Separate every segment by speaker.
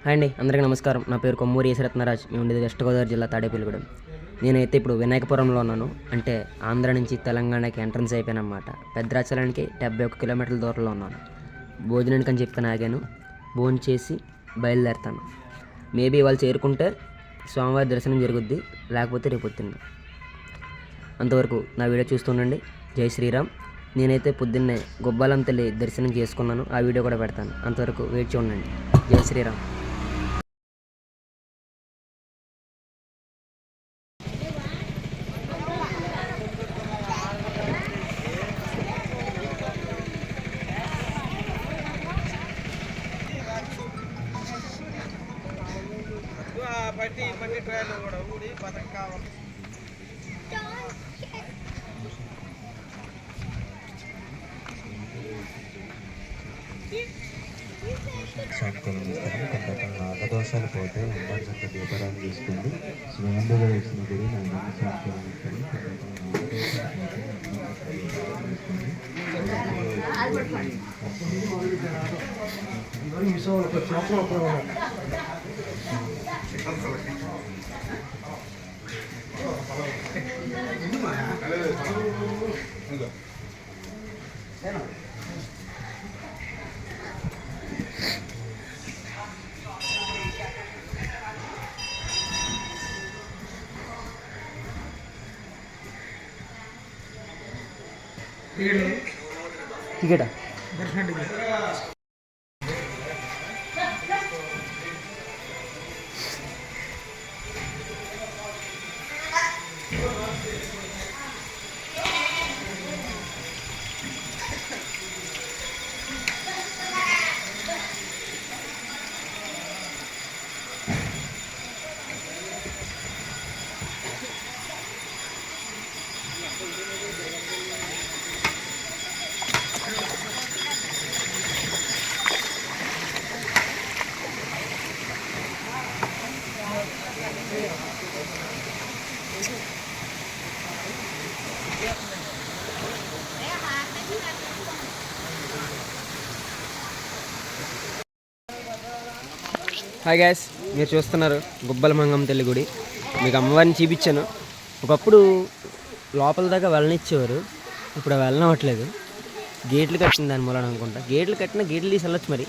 Speaker 1: Hi అండి, అందరికీ నమస్కారం. నా పేరు కొమ్మూరి ఈశ్వరత్నరాజ్. మేము ఉండేది వెస్ట్ గోదావరి జిల్లా తాడేపల్లిగూడెం. నేనైతే ఇప్పుడు వినాయకపురంలో ఉన్నాను. అంటే ఆంధ్ర నుంచి తెలంగాణకి ఎంట్రన్స్ అయిపోయానమాట. పెద్రాచలానికి 71 కిలోమీటర్ల దూరంలో ఉన్నాను. భోజనానికి అని చెప్పి ఆగాను. భోజనం చేసి బయలుదేరుతాను. మేబీ వాళ్ళు చేరుకుంటే స్వామివారి దర్శనం జరుగుద్ది, లేకపోతే రేపు పొద్దున్న. అంతవరకు నా వీడియో చూస్తుండండి. జై శ్రీరామ్. నేనైతే పొద్దున్నే గొబ్బాలం తల్లి దర్శనం చేసుకున్నాను. ఆ వీడియో కూడా పెడతాను. అంతవరకు వెయిట్ చూడండి. జై శ్రీరామ్.
Speaker 2: ట్రైన్ కూడా ఊడి పథకం కావాలి.
Speaker 3: నాగదోషాలు పోతే ఉండాల్సినంత దీపారాన్ని తీసుకోండి. స్వయంగా వేసిన గుడి
Speaker 1: టికెటా?
Speaker 2: దర్శనం టికెట్.
Speaker 1: హాయ్ గ్యాస్, మీరు చూస్తున్నారు గుబ్బల మంగమ్మ తల్లి గుడి. మీకు అమ్మవారిని చూపించాను. ఒకప్పుడు లోపల దాకా వెళ్ళనిచ్చేవారు, ఇప్పుడు వెళ్ళనవట్లేదు. గేట్లు కట్టింది దాని మూలన అనుకుంటా. గేట్లు కట్టినా గేట్లు తీసి వెళ్ళొచ్చు. మరి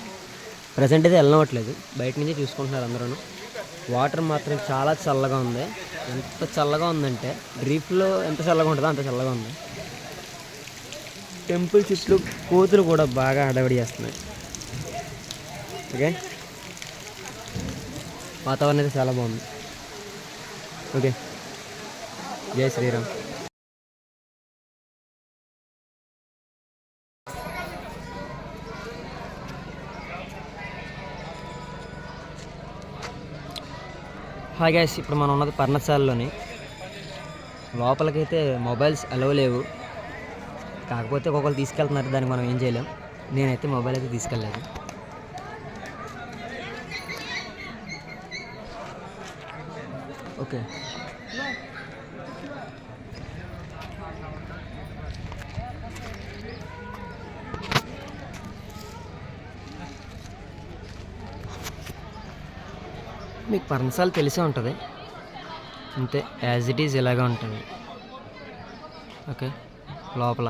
Speaker 1: ప్రజెంట్ అయితే వెళ్ళనవట్లేదు, బయట నుంచే చూసుకుంటున్నారు అందరూ. వాటర్ మాత్రం చాలా చల్లగా ఉంది. ఎంత చల్లగా ఉందంటే డ్రీప్లో ఎంత చల్లగా ఉంటుందో అంత చల్లగా ఉంది. టెంపుల్ చుట్టూ కోతులు కూడా బాగా హడావిడి చేస్తున్నాయి. ఓకే, వాతావరణం అయితే చాలా బాగుంది. ఓకే, జై శ్రీరామ్. హాయ్ గ్యాస్, ఇప్పుడు మనం ఉన్నది పర్ణశాలలోని. లోపలికైతే మొబైల్స్ అలవ్ లేవు, కాకపోతే ఒక్కొక్కరు తీసుకెళ్తున్నారు, దానికి మనం ఏం చేయలేం. నేనైతే మొబైల్ అయితే తీసుకెళ్ళలేదు. ఓకే, మీకు పర్ణశాల తెలిసే ఉంటుంది. అంతే, యాజ్ ఇట్ ఈజ్ ఇలాగే ఉంటుంది. ఓకే, లోపల